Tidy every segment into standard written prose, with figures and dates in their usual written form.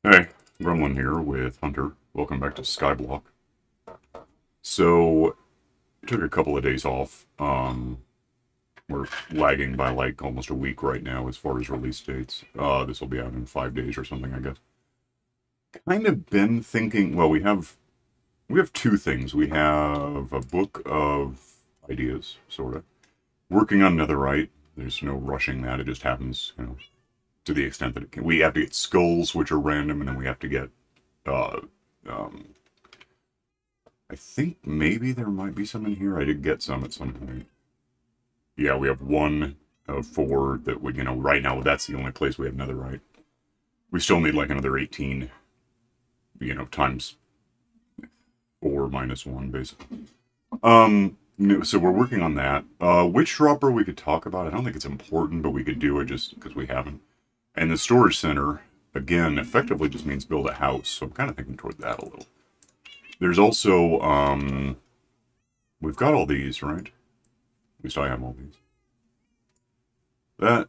Hey, Gremlin here with Hunter. Welcome back to SkyBlock. So, I took a couple of days off. We're lagging by like almost a week right now as far as release dates. This will be out in 5 days or something, I guess. Kind of been thinking, well, we have two things. We have a book of ideas, sort of. Working on Netherite. There's no rushing that. It just happens, to the extent that it can. We have to get skulls, which are random, and then we have to get, uh, um, I think maybe there might be some in here. I did get some at some point. Yeah, we have one of four that would, right now that's the only place we have netherite. We still need like another 18, times 4 minus 1, basically. So we're working on that. Which dropper we could talk about? I don't think it's important, but we could do it just because we haven't. And the storage center, again, effectively just means build a house. So I'm kind of thinking toward that a little. There's also, we've got all these, right? At least I have all these. That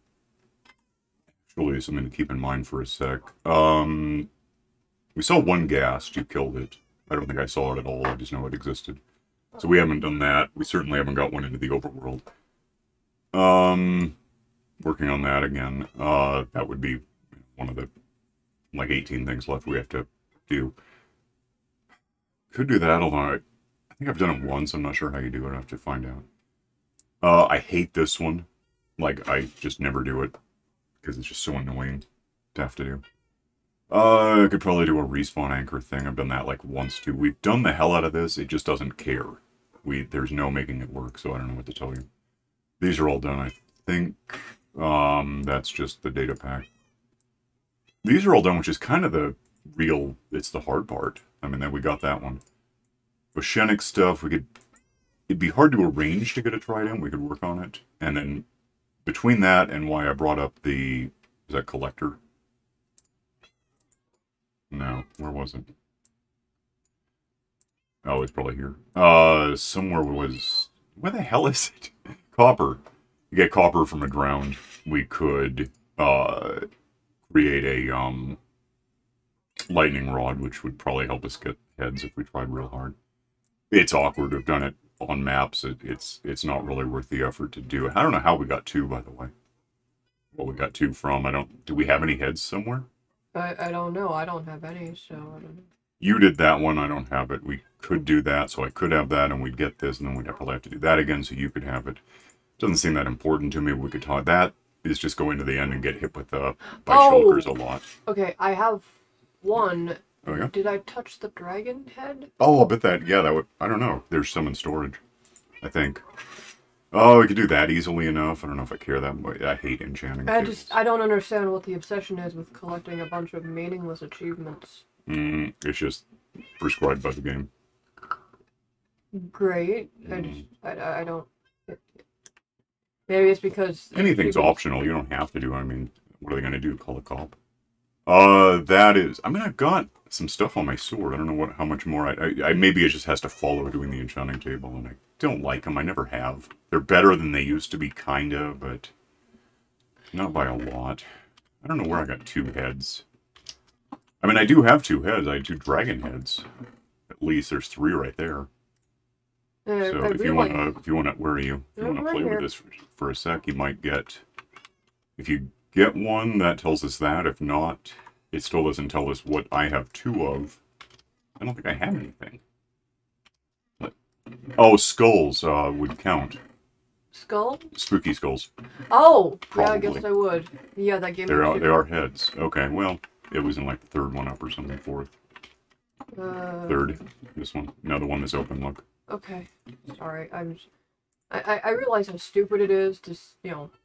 actually is something to keep in mind for a sec. We saw one ghast. You killed it. I don't think I saw it at all. I just know it existed. So we haven't done that. We certainly haven't got one into the overworld. Working on that again. That would be one of the, like, 18 things left we have to do. Could do that, although I think I've done it once. I'm not sure how you do it. I have to find out. I hate this one. Like, I just never do it. Because it's just so annoying to have to do. I could probably do a respawn anchor thing. I've done that, like, once, too. We've done the hell out of this. It just doesn't care. There's no making it work, so I don't know what to tell you. These are all done, I think. That's just the data pack. These are all done, which is kind of it's the hard part. I mean, then we got that one. Oceanic stuff, it'd be hard to arrange to get a trident. We could work on it. And then, between that and why I brought up is that collector? No, where was it? Oh, it's probably here. Somewhere where the hell is it? Copper. You get copper from the ground. We could, create a, lightning rod, which would probably help us get heads if we tried real hard. It's awkward to have done it on maps. It's not really worth the effort to do it. I don't know how we got 2, by the way. What we got 2 from. Do we have any heads somewhere? I don't know. I don't have any, so I don't know. You did that one. I don't have it. We could do that, so I could have that, and we'd get this, and then we'd probably have to do that again, so you could have it. Doesn't seem that important to me. We could talk. That is just going to the end and get hit with by shulkers a lot. Okay, I have one. Oh, yeah? Did I touch the dragon head? Oh, I'll bet that, yeah, that would, I don't know. There's some in storage, I think. Oh, we could do that easily enough. I don't know if I care that much. I hate enchanting. I don't understand what the obsession is with collecting a bunch of meaningless achievements. It's just prescribed by the game. Great. I don't... Maybe it's because... Anything's optional. You don't have to do it. I mean, what are they going to do? Call a cop? That is... I mean, I've got some stuff on my sword. I don't know how much more maybe it just has to follow doing the enchanting table, and I don't like them. I never have. They're better than they used to be, kind of, but not by a lot. I don't know where I got 2 heads. I mean, I do have 2 heads. I have 2 dragon heads. At least there's 3 right there. So if you wanna, where are you? If you wanna play with this for a sec, you might get. If you get one, that tells us that. If not, it still doesn't tell us what I have 2 of. I don't think I have anything. Oh, skulls would count. Skull? Spooky skulls. Oh, probably. Yeah, I guess I would. Yeah, that gave me. They are heads. Okay, well, it was in like the 3rd one up or something. 4th. 3rd. This one. No, the one that's open. Look. Okay, sorry. I realize how stupid it is to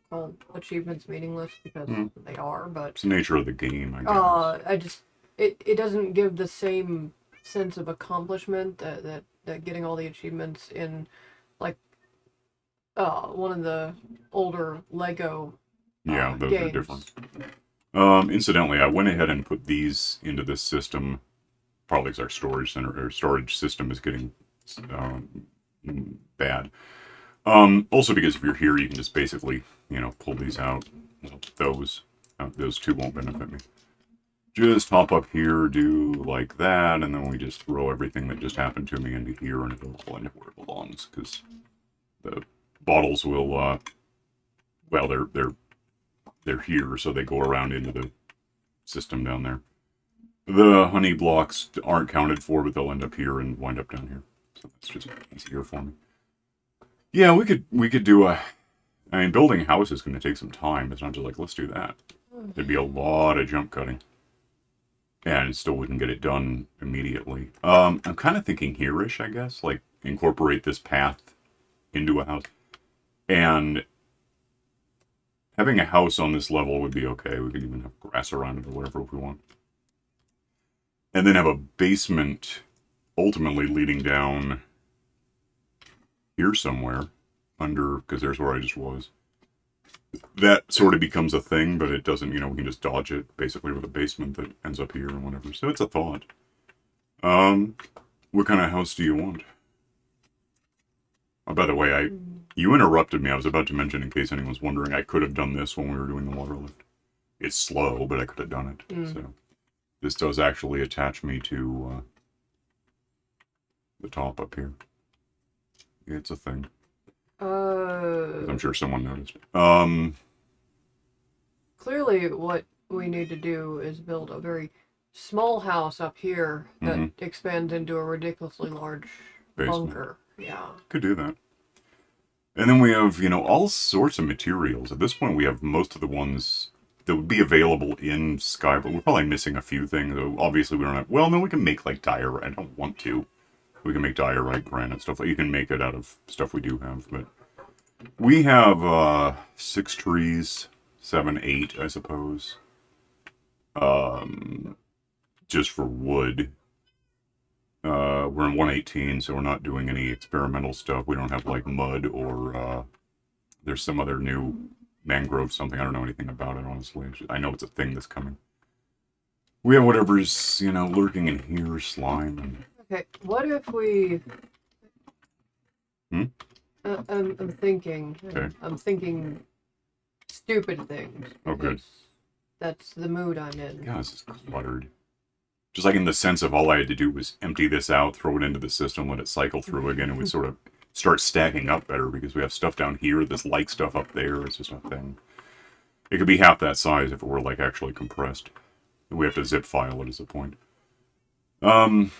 call achievements meaningless because they are, but it's the nature of the game. I guess. It doesn't give the same sense of accomplishment that getting all the achievements in like one of the older Lego yeah, those games. are different. Incidentally, I went ahead and put these into this system. Probably because our storage center or storage system is getting bad. Also because if you're here, you can just basically, pull these out. Those 2 won't benefit me. just hop up here, do like that, and then we just throw everything that just happened to me into here, and it'll all end up where it belongs, because the bottles will, well, they're here, so they go around into the system down there. The honey blocks aren't counted for, but they'll end up here and wind up down here. So that's just easier for me. Yeah, we could do a... I mean, building a house is going to take some time. It's not just like, let's do that. There'd be a lot of jump cutting. And still we can get it done immediately. I'm kind of thinking here-ish, I guess. Like, incorporate this path into a house. And having a house on this level would be okay. We could even have grass around it or whatever if we want. And then have a basement ultimately leading down here somewhere. Under, because there's where I just was. That sort of becomes a thing, but it doesn't, we can just dodge it, basically, with a basement that ends up here and whatever. So it's a thought. What kind of house do you want? Oh, by the way, you interrupted me. I was about to mention, in case anyone's wondering, I could have done this when we were doing the water lift. It's slow, but I could have done it. So this does actually attach me to the top up here. It's a thing. I'm sure someone noticed. Clearly what we need to do is build a very small house up here that expands into a ridiculously large bunker. Yeah. Could do that. And then we have, all sorts of materials. At this point, we have most of the ones that would be available in SkyBlock. We're probably missing a few things. Obviously, we don't have... Well, no, we can make, like, diorite. I don't want to. We can make diorite, granite, stuff. You can make it out of stuff we do have, but... We have, 6 trees. 7, 8, I suppose. Just for wood. We're in 118, so we're not doing any experimental stuff. We don't have, like, mud or, there's some other new mangrove something. I don't know anything about it, honestly. I know it's a thing that's coming. We have whatever's, lurking in here, slime. And... Okay, what if we... I'm thinking... Okay. I'm thinking stupid things. Oh, good. That's the mood I'm in. God, this is cluttered. Just like in the sense of all I had to do was empty this out, throw it into the system, let it cycle through again, and we sort of start stacking up better because we have stuff down here, this like stuff up there. It's just a thing. It could be half that size if it were like actually compressed. We have to zip file it as a point. Well,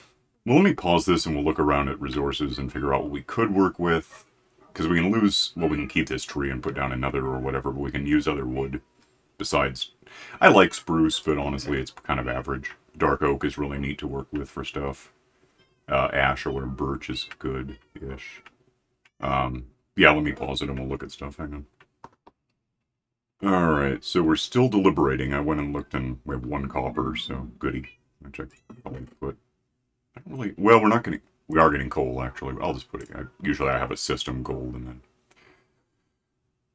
let me pause this and we'll look around at resources and figure out what we could work with. Because we can lose, well, we can keep this tree and put down another or whatever, but we can use other wood besides. I like spruce, but honestly, it's kind of average. Dark oak is really neat to work with for stuff. Ash or whatever, birch is good-ish. Yeah, let me pause it and we'll look at stuff. Hang on. Alright, so we're still deliberating. I went and looked and we have 1 copper, so goody. I check. Probably put. I don't really. Well, we're not getting. We are getting coal, actually. I'll just put it. Usually I have a system gold and then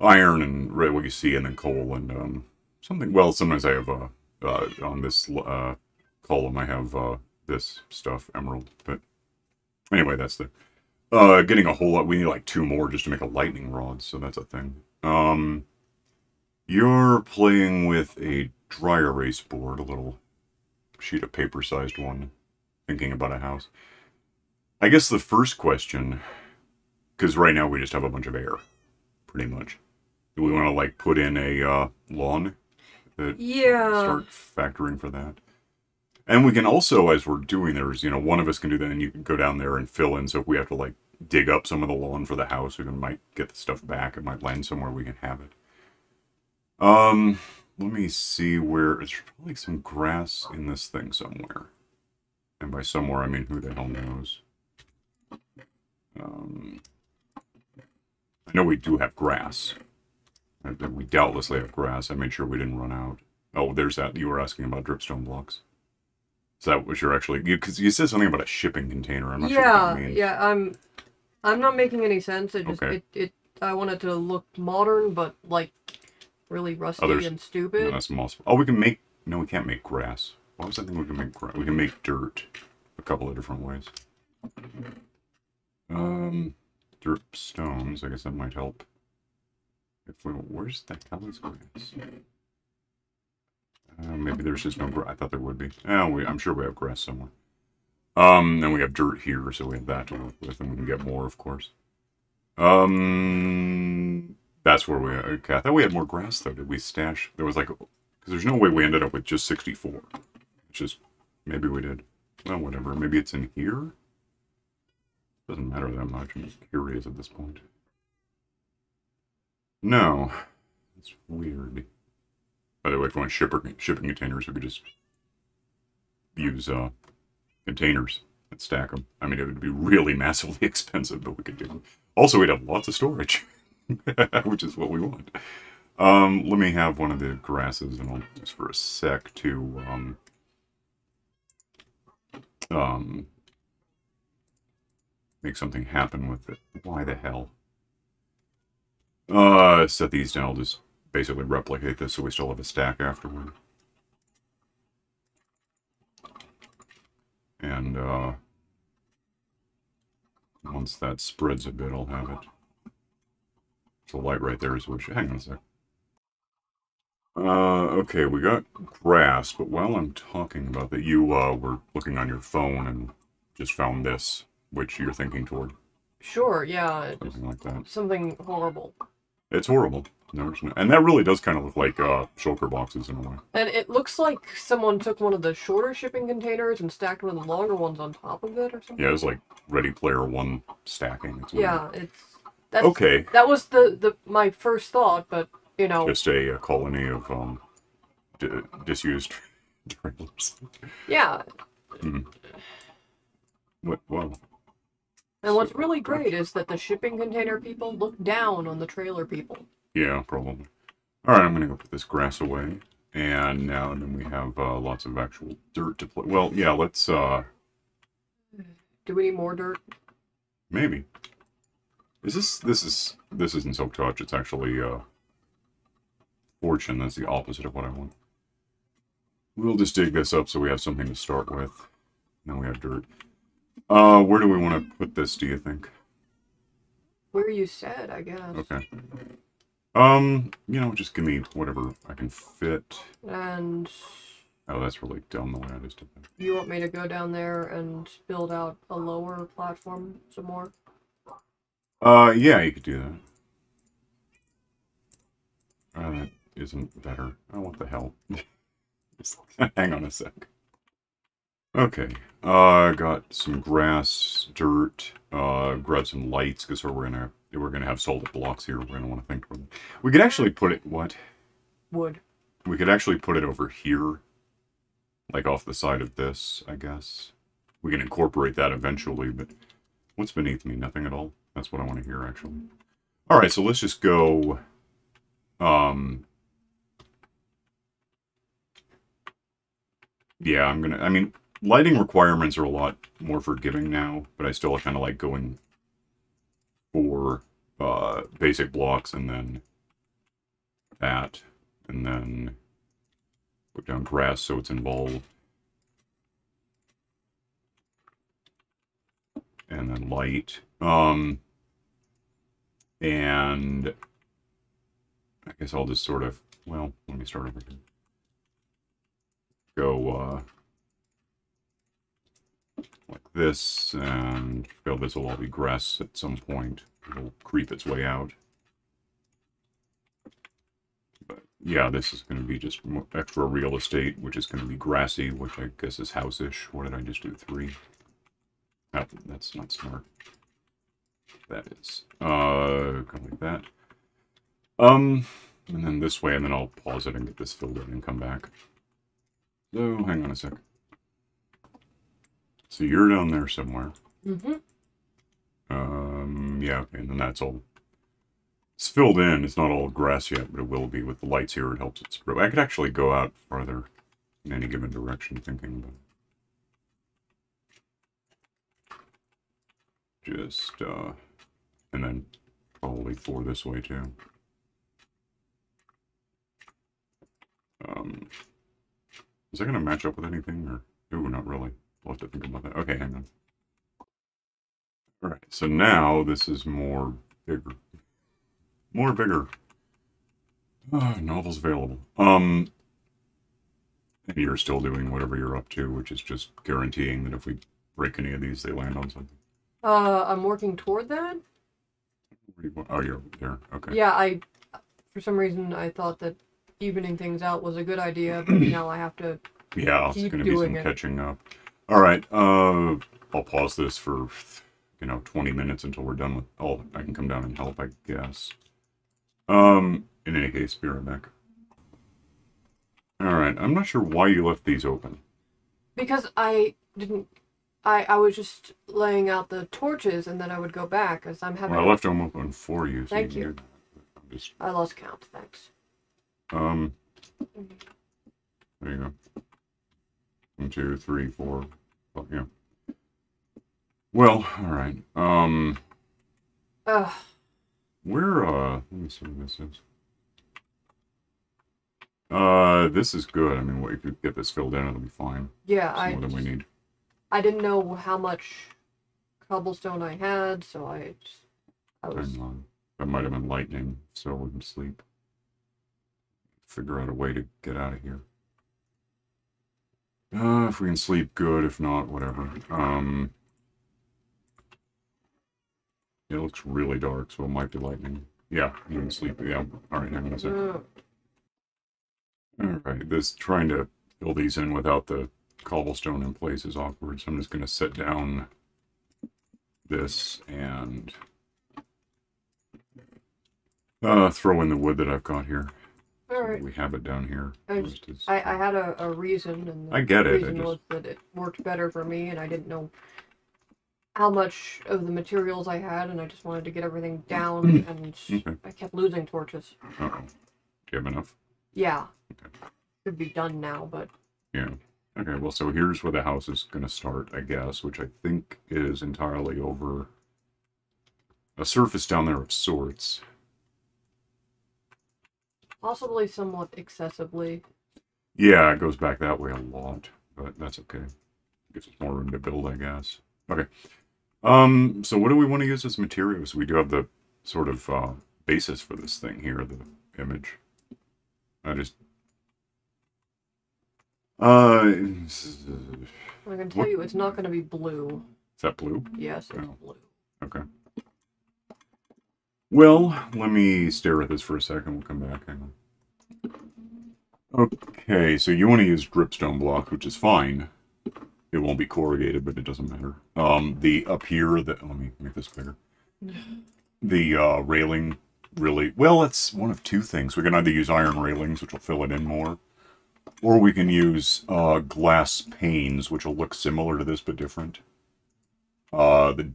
iron and what you see, and then coal and something. Well, sometimes I have on this column I have this stuff, emerald. But anyway, that's the getting a whole lot. We need like 2 more just to make a lightning rod, so that's a thing. You're playing with a dry erase board, a little sheet of paper-sized one, thinking about a house. I guess the first question, because right now we just have a bunch of air, pretty much. Do we want to, like, put in a lawn? Yeah. Start factoring for that. And we can also, as we're doing, there's, one of us can do that, and you can go down there and fill in, so if we have to, like, dig up some of the lawn for the house, we might get the stuff back. It might land somewhere we can have it. Let me see where... There's probably some grass in this thing somewhere. And by somewhere, I mean who the hell knows. I know we do have grass. We doubtlessly have grass. I made sure we didn't run out. Oh, there's that. You were asking about dripstone blocks. Is that what you're actually... Because you said something about a shipping container. I'm not sure what that means. Yeah, I'm not making any sense. It just... Okay. I want it to look modern, but, like, really rusty and stupid. No, that's possible. Oh, we can make... No, we can't make grass. Why was I thinking we can make grass? We can make dirt a couple of different ways. Drip stones. I guess that might help. If we... Where's the hell is grass? Maybe there's just no grass. I thought there would be. I'm sure we have grass somewhere. Then we have dirt here, so we have that to work with, and we can get more, of course. That's where we are. Okay, I thought we had more grass, though. Did we stash? There was like... Because there's no way we ended up with just 64. It's just... Maybe we did. Well, whatever. Maybe it's in here? Doesn't matter that much. I'm just curious at this point. No. That's weird. By the way, if we want shipping containers, we could just use containers and stack them. I mean, it would be really massively expensive, but we could do it. Also, we'd have lots of storage, which is what we want. Let me have one of the grasses, and I'll just for a sec to make something happen with it. Why the hell? Set these down. I'll just basically replicate this so we still have a stack afterward. And, once that spreads a bit, I'll have it. The light right there is which... Hang on a sec. Okay, we got grass, but while I'm talking about that, you, were looking on your phone and just found this, which you're thinking toward. Sure, yeah. Something like that. Something horrible. It's horrible. No, and that really does kind of look like, shulker boxes in a way. And it looks like someone took one of the shorter shipping containers and stacked one of the longer ones on top of it or something. Yeah, it's like Ready Player One stacking. It's yeah, that's... Okay. That was my first thought, but, you know... Just a colony of, disused trailers. Yeah. Well... And what's really great is that the shipping container people look down on the trailer people. Yeah, probably. Alright, I'm gonna go put this grass away. And now then we have lots of actual dirt to play. Well, yeah, let's Do we need more dirt? maybe. This isn't Silk Touch, it's actually Fortune. That's the opposite of what I want. We'll just dig this up so we have something to start with. Now we have dirt. Where do we want to put this, do you think? Where you said, I guess. Okay. You know, just give me whatever I can fit. And... Oh, that's really dumb the way I just did that. You want me to go down there and build out a lower platform some more? Yeah, you could do that. That isn't better. Oh, what the hell? Hang on a sec. Okay, got some grass, dirt, grab some lights, because we're gonna have solid blocks here. We're gonna want to think about it. We could actually put it, what? Wood. We could actually put it over here, like off the side of this, I guess. We can incorporate that eventually, but what's beneath me? Nothing at all? That's what I want to hear, actually. Alright, so let's just go, yeah, I mean, lighting requirements are a lot more forgiving now, but I still kind of like going for basic blocks and then that, and then put down grass so it's involved, and then light, and I guess I'll just sort of, well, let me start over here. Go, like this, and feel this will all be grass at some point. It'll creep its way out. But yeah, this is going to be just extra real estate, which is going to be grassy, which I guess is house-ish. What did I just do? 3? Oh, that's not smart. That is. Go like that. And then this way, and then I'll pause it and get this filled in and come back. So, hang on a sec. So you're down there somewhere. Mm-hmm. Yeah, okay, and then that's all. It's filled in. It's not all grass yet, but it will be with the lights here. It helps it spread. I could actually go out farther in any given direction, thinking about it. Just, and then probably 4 this way, too. Is that going to match up with anything, or... Ooh, not really. We'll have to think about that. Okay, hang on. Alright, so now this is more bigger. More bigger. Novels available. And you're still doing whatever you're up to, which is just guaranteeing that if we break any of these, they land on something. I'm working toward that. Oh, you're there. Okay. Yeah, for some reason, I thought that evening things out was a good idea, but now I have to Yeah, it's keep going to be some doing it. catching up. All right. I'll pause this for, 20 minutes until we're done with. Oh, I can come down and help, I guess. In any case, be right back. All right. I'm not sure why you left these open. Because I didn't. I was just laying out the torches, and then I would go back as I'm having. Well, I left them open for you. So Thank you. Just, I lost count. Thanks. there you go. 1, 2, 3, 4. Oh, yeah. Well, all right. Ugh. Let me see what this is. This is good. I mean, if you get this filled in, it'll be fine. Yeah, It's more than we need. I didn't know how much cobblestone I had, so I was. Hang on. That might have been lightning, so we can sleep. Figure out a way to get out of here. If we can sleep, good. If not, whatever. It looks really dark, so it might be lightning. Yeah, you can sleep. Yeah. All right, hang on a second. All right, trying to fill these in without the cobblestone in place is awkward, so I'm just going to set down this and throw in the wood that I've got here. All right. We have it down here. I had a reason, and the I get it. reason was that it worked better for me, and I didn't know how much of the materials I had, and I just wanted to get everything down, and Okay. I kept losing torches. Uh-oh. Do you have enough? Yeah. Okay. Should be done now, but... Yeah. Okay, well, so here's where the house is going to start, I guess, which I think is entirely over a surface down there of sorts. Possibly somewhat excessively. Yeah, it goes back that way a lot, but that's okay. Gives us more room to build, I guess. Okay. So what do we want to use as materials? We do have the sort of basis for this thing here, the image. I can tell you, it's not going to be blue. Is that blue? Yes, it's blue. Okay. Well, let me stare at this for a second. We'll come back. Hang on. Okay, so you want to use dripstone block, which is fine. It won't be corrugated, but it doesn't matter. The up here, let me make this bigger. The railing really, well, it's one of two things. We can either use iron railings, which will fill it in more, or we can use glass panes, which will look similar to this but different. The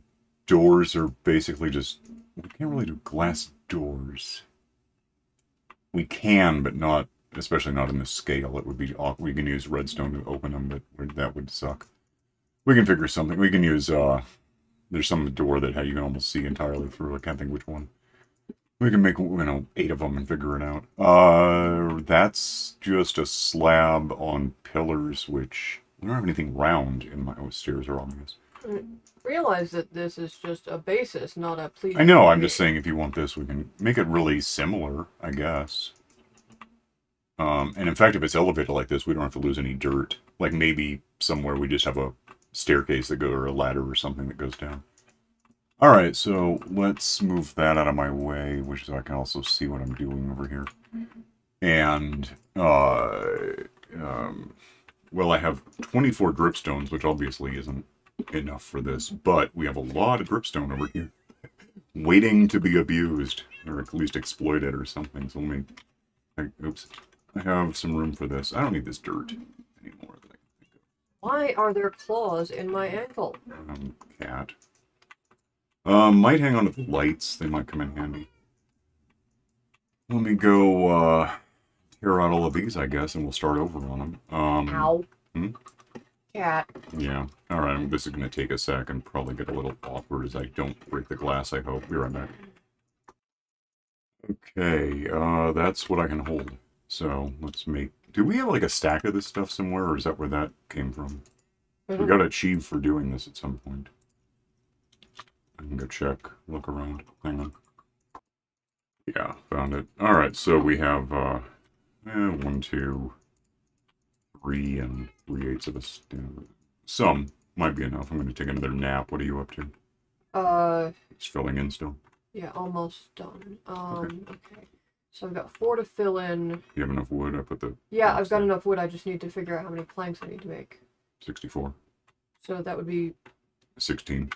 doors are basically just, we can't really do glass doors. We can, but not, especially not in this scale. It would be awkward. We can use redstone to open them, but that would suck. We can figure something. We can use, there's some door that you can almost see entirely through. I can't think which one. We can make, 8 of them and figure it out. That's just a slab on pillars, which I don't have anything round in my stairs are obvious. Realize that this is just a basis, not a please. I know, I'm just saying if you want this, we can make it really similar, I guess. And in fact, if it's elevated like this, we don't have to lose any dirt. Like maybe somewhere we just have a staircase that goes, or a ladder or something that goes down. All right, so let's move that out of my way, which so I can also see what I'm doing over here. And, well, I have 24 dripstones, which obviously isn't enough for this, but we have a lot of dripstone over here waiting to be abused, or at least exploited or something. So let me, oops, I have some room for this. I don't need this dirt anymore that I can think of. Why are there claws in my ankle? Cat. Might hang on to the lights. They might come in handy. Let me go, tear out all of these, I guess, and we'll start over on them. Ow. Cat. Yeah. Alright, this is going to take a sec and probably get a little awkward as I don't break the glass, I hope. Be right back. Okay, that's what I can hold. So, let's make... Do we have, like, a stack of this stuff somewhere, or is that where that came from? We got achieved for doing this at some point. I can go check, look around. Hang on. Yeah, found it. Alright, so we have, 1, 2, 3 and 3/8 of a stem. Some might be enough. I'm going to take another nap. What are you up to? Just filling in still. Yeah, almost done. Okay. Okay. So I've got 4 to fill in. You have enough wood? I put the... Yeah, I've got enough wood. I just need to figure out how many planks I need to make. 64. So that would be... 16.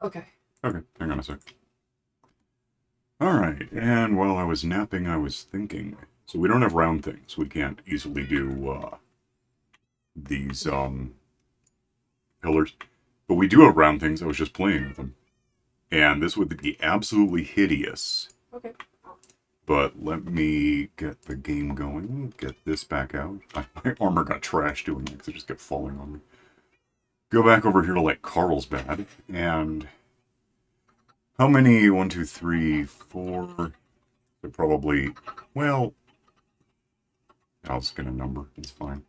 Okay. Okay, hang on a sec. Alright, and while I was napping, I was thinking. So we don't have round things. We can't easily do, these, pillars. But we do have round things. I was just playing with them. And this would be absolutely hideous. Okay. But let me get the game going. Get this back out. My armor got trashed doing it because it just kept falling on me. Go back over here to like Carlsbad. And how many? 1, 2, 3, 4. So probably, well, I'll just get a number. It's fine.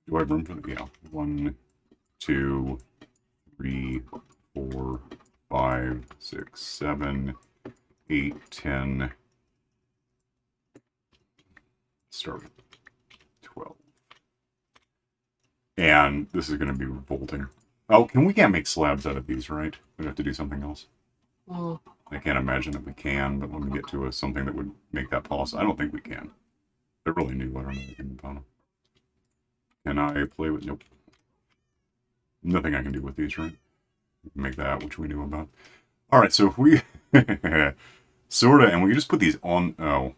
Do I have room for that? Yeah. 1, 2, 3, 4, 5, 6, 7, 8, 10. Start with 12. And this is going to be revolting. Oh, we can't make slabs out of these, right? We'd have to do something else. Oh. I can't imagine that we can, but let me get to something that would make that possible. I don't think we can. They're really new. I don't know anything about them. Can I play with... Nope. Nothing I can do with these, right? Make that, which we knew about. Alright, so if we... sorta, and we just put these on... Oh.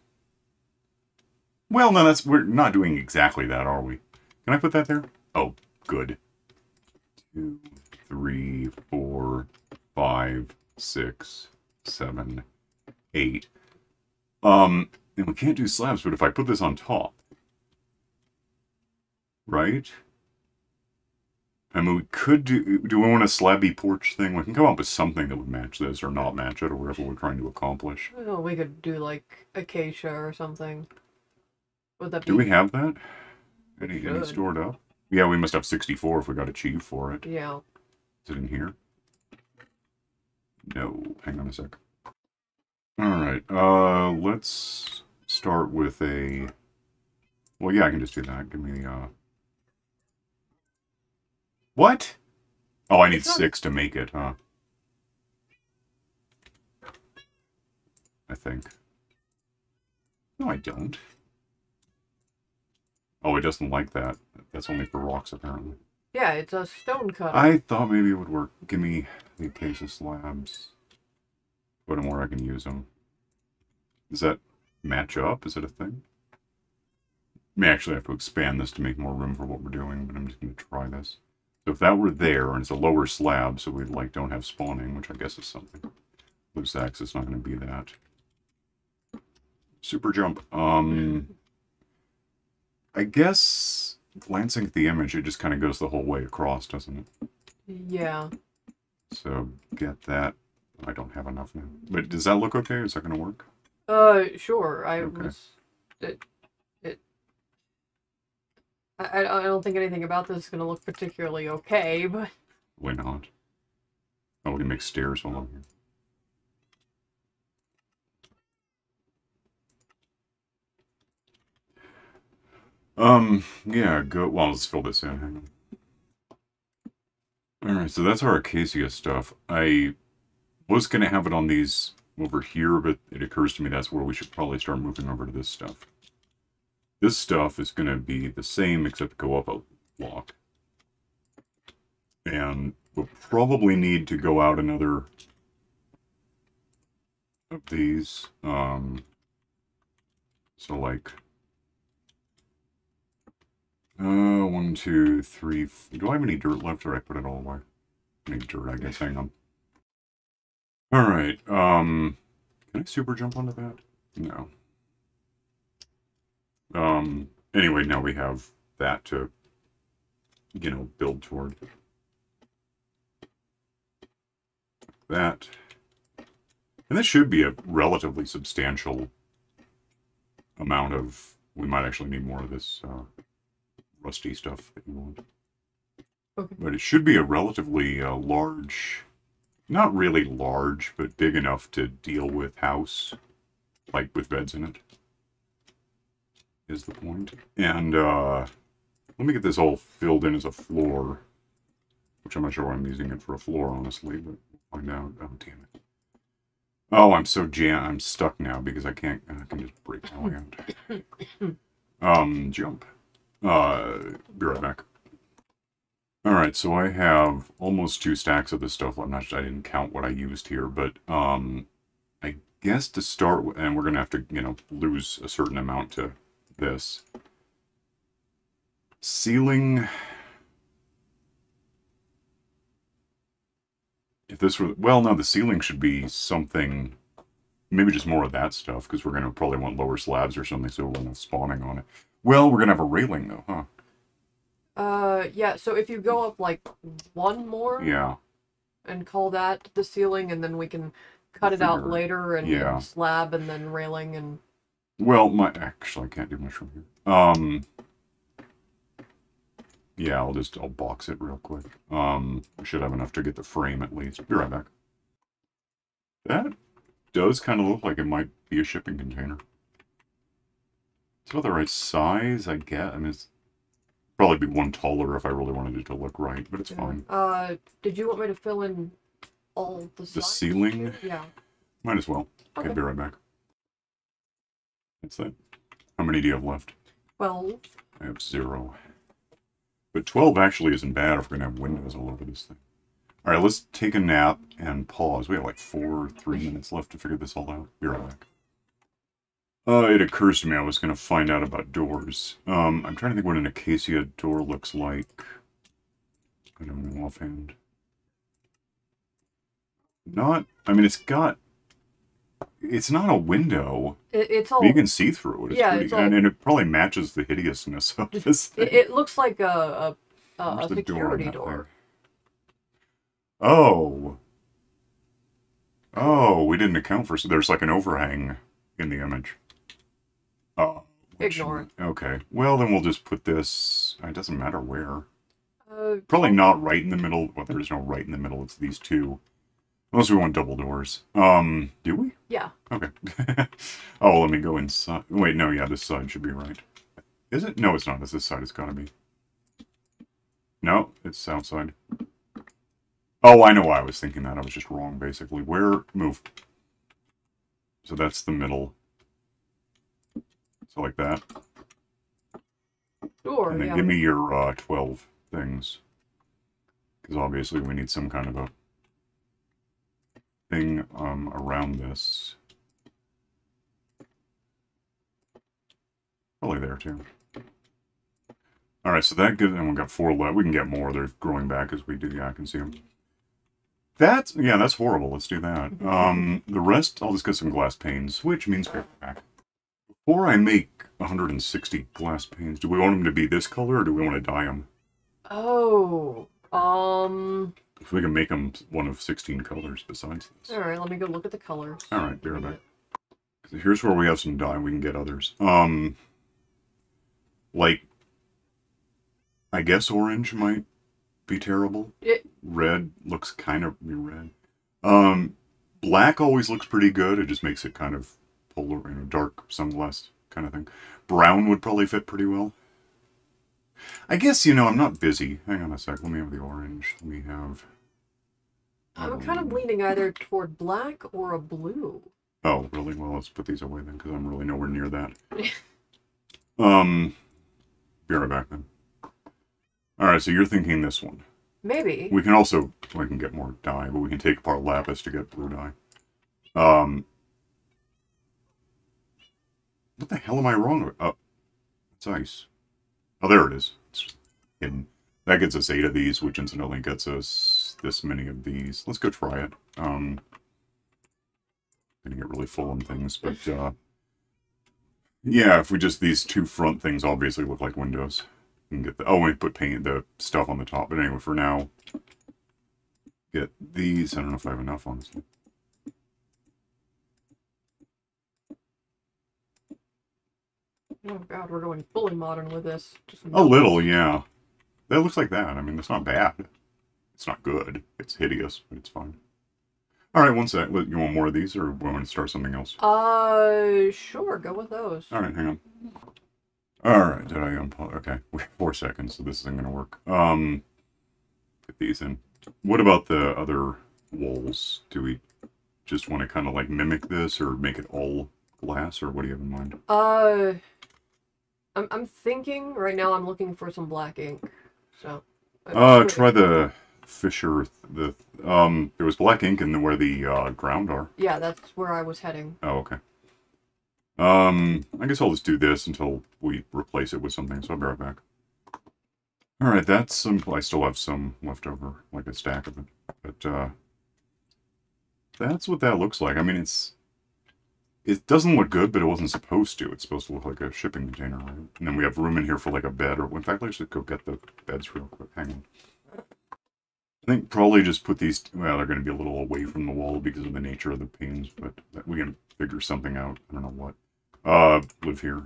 Well, no, we're not doing exactly that, are we? Can I put that there? Oh, good. 2, 3, 4, 5, 6, 7, 8. And we can't do slabs, but if I put this on top, right? I mean, we could do we want a slabby porch thing? We can come up with something that would match this or not match it or whatever we're trying to accomplish. Well, we could do like acacia or something. Would that be... Do we have that? Any stored up? Yeah, we must have 64 if we got achieved for it. Yeah. Is it in here? No. Hang on a sec. Alright, let's start with a... Well, yeah, I can just do that. Give me, What? Oh, I need 6 to make it, huh? I think. No, I don't. Oh, it doesn't like that. That's only for rocks, apparently. Yeah, it's a stone cutter. I thought maybe it would work. Give me the acacia slabs. Put them where I can use them. Does that match up? Is it a thing? May actually have to expand this to make more room for what we're doing, but I'm just going to try this. So if that were there, and it's a lower slab, so we like don't have spawning, which I guess is something. Loose axis not going to be that. Super jump. I guess glancing at the image, it just kind of goes the whole way across, doesn't it? Yeah. So get that. I don't have enough now. But does that look okay? Is that going to work? Sure. I don't think anything about this is going to look particularly okay, but... Why not? Oh, we can make stairs while I'm here. Yeah, go... Well, let's fill this in. Hang on. Alright, so that's our acacia stuff. I was going to have it on these over here, but it occurs to me that's where we should probably start moving over to this stuff. This stuff is going to be the same, except go up a block. And we'll probably need to go out another of these. So like... 1, 2, 3... Do I have any dirt left, or I put it all away? I need dirt, I guess. Hang on. Alright, can I super jump onto that? No. Anyway, now we have that to, you know, build toward. That. And this should be a relatively substantial amount of... We might actually need more of this, rusty stuff that you want. Okay. But it should be a relatively large... Not really large, but big enough to deal with house. Like, with beds in it. Is the point. And, Let me get this all filled in as a floor. Which I'm not sure why I'm using it for a floor, honestly, but we'll find out. Oh, damn it. Oh, I'm so I'm stuck now because I can just break my way out. Jump. Be right back. Alright, so I have almost 2 stacks of this stuff. I didn't count what I used here, but, I guess to start with, and we're gonna have to, you know, lose a certain amount to this. Ceiling... If this were... Well, no, the ceiling should be something... Maybe just more of that stuff, because we're gonna probably want lower slabs or something, so we're not spawning on it. Well, we're gonna have a railing, though, huh? Yeah, so if you go up, like, one more... Yeah. And call that the ceiling, and then we can cut it out later, and slab, and then railing, and... Well, actually, I can't do much from here. Yeah, I'll box it real quick. I should have enough to get the frame, at least. Be right back. That does kind of look like it might be a shipping container. It's about the right size, I guess. I mean, it's probably be one taller if I really wanted it to look right, but it's fine. Did you want me to fill in all the sides? The ceiling? Too? Yeah. Might as well. Okay, be right back. That's that. How many do you have left? 12. I have 0. But 12 actually isn't bad if we're going to have windows all over this thing. Alright, let's take a nap and pause. We have like 3 minutes left to figure this all out. Be right back. It occurs to me I was going to find out about doors. I'm trying to think what an acacia door looks like. I don't know offhand. I mean, it's not a window. It's all... You can see through it. It's pretty, and it probably matches the hideousness of this thing. It looks like a security door. Oh. Oh, we didn't account for... So there's like an overhang in the image. Oh. Ignore it. Okay. Well, then we'll just put this... It doesn't matter where. Probably not right in the middle. Well, there's no right in the middle. It's these two. Unless we want double doors. Do we? Yeah. Okay. Oh, let me go inside. Wait, no, yeah, this side should be right. Is it? No, it's not. It's this side. It's gotta be. No, it's outside. Oh, I know why I was thinking that. I was just wrong, basically. Move. So that's the middle. So like that. Sure, and then give me your 12 things. Because obviously we need some kind of a thing around this. Probably there too. Alright, so that gives, and we've got 4 left. We can get more. They're growing back as we do. Yeah, I can see them. That's horrible. Let's do that. The rest, I'll just get some glass panes, which means paperback. Before I make 160 glass panes, do we want them to be this color, or do we want to dye them? Oh, If we can make them one of 16 colors besides this. Alright, let me go look at the colors. Alright, be right back. Here's where we have some dye. We can get others. Like, I guess orange might be terrible. Red looks kind of red. Black always looks pretty good. It just makes it kind of polar, dark sunglass kind of thing. Brown would probably fit pretty well. I guess, I'm not busy. Hang on a sec. Let me have the orange. Let me have... I'm kind of leaning either toward black or a blue. Oh, really? Well, let's put these away then, because I'm really nowhere near that. Be right back then. Alright, so you're thinking this one. Maybe. We can also, we can get more dye, but we can take apart lapis to get blue dye. What the hell am I wrong with? Oh, it's ice. Oh, there it is. It's hidden. That gets us 8 of these, which incidentally gets us this many of these. Let's go try it. Gonna get really full on things, but, yeah, if we just, these 2 front things obviously look like windows. We can get the, we put the stuff on the top, but anyway, for now, get these. I don't know if I have enough, honestly. Oh god, we're going fully modern with this. Just a little, yeah. That looks like that. I mean, it's not bad. It's not good. It's hideous, but it's fine. Alright, one sec. You want more of these, or we want to start something else? Sure, go with those. Alright, hang on. Alright, did I unpause? Okay, we have 4 seconds, so this isn't gonna work. Put these in. What about the other walls? Do we just want to kind of like mimic this or make it all glass, or what do you have in mind? I'm thinking right now. I'm looking for some black ink. So. Try the Fisher. There was black ink in where the ground are. Yeah, that's where I was heading. Oh, okay. I guess I'll just do this until we replace it with something. So I'll be right back. All right, that's some. I still have some left over, like a stack of it, but that's what that looks like. I mean, it doesn't look good, but it wasn't supposed to. It's supposed to look like a shipping container, right? And then we have room in here for like a bed, or in fact, let's just go get the beds real quick. Hang on. I think probably just put these. Well, they're going to be a little away from the wall because of the nature of the panes, but we can figure something out. I don't know what. Live here.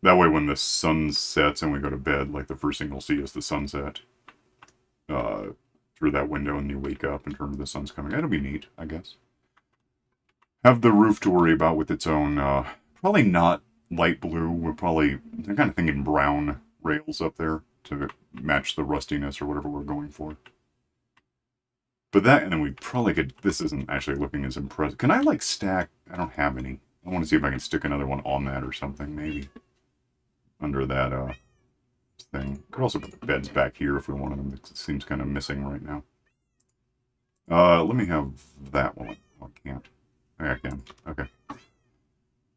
That way, when the sun sets and we go to bed, like the first thing you'll see is the sunset. Through that window, and you wake up and turn to the sun's coming. That'll be neat, I guess. Have the roof to worry about with its own, probably not light blue. I'm kind of thinking brown rails up there to match the rustiness or whatever we're going for. But that, and then we probably could, this isn't actually looking as impressive. Can I, like, stack? I don't have any. I want to see if I can stick another one on that or something, maybe. Under that, thing. Could also put the beds back here if we wanted them. It seems kind of missing right now. Let me have that one. Oh, I can't. I can. Okay.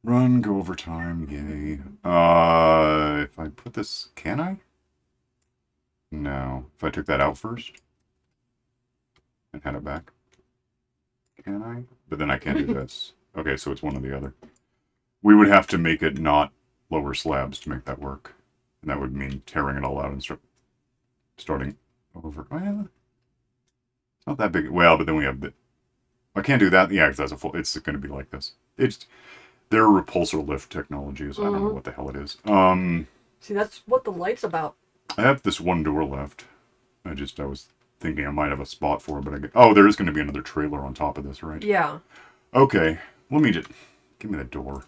Run, go over time, yay. If I put this... Can I? No. If I took that out first? And had it back? Can I? But then I can't do this. Okay, so it's one or the other. We would have to make it not lower slabs to make that work. And that would mean tearing it all out and starting over. Well, it's not that big. Well, but then we have the... I can't do that. Yeah, because that's a full... It's going to be like this. It's... Their repulsor lift technology is... I don't know what the hell it is. See, that's what the light's about. I have this one door left. I was thinking I might have a spot for it, but I get... Oh, there is going to be another trailer on top of this, right? Yeah. Okay. Let me just... Give me the door.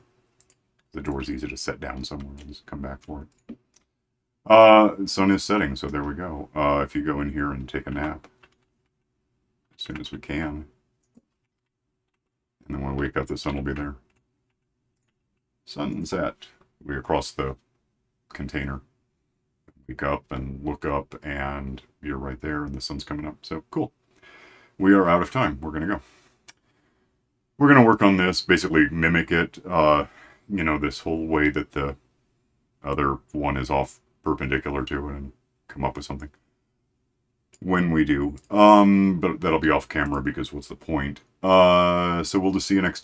The door's easy to set down somewhere. I'll just come back for it. The sun is setting, so there we go. If you go in here and take a nap, as soon as we can, and then when we wake up, the sun will be there. Sunset. We're across the container. Wake up and look up, and you're right there, and the sun's coming up. So, cool. We are out of time. We're going to go. We're going to work on this, basically mimic it, you know, this whole way that the other one is off perpendicular to it and come up with something when we do, but that'll be off camera because what's the point? So we'll just see you next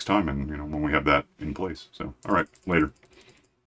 time, and you know, when we have that in place. So all right, later.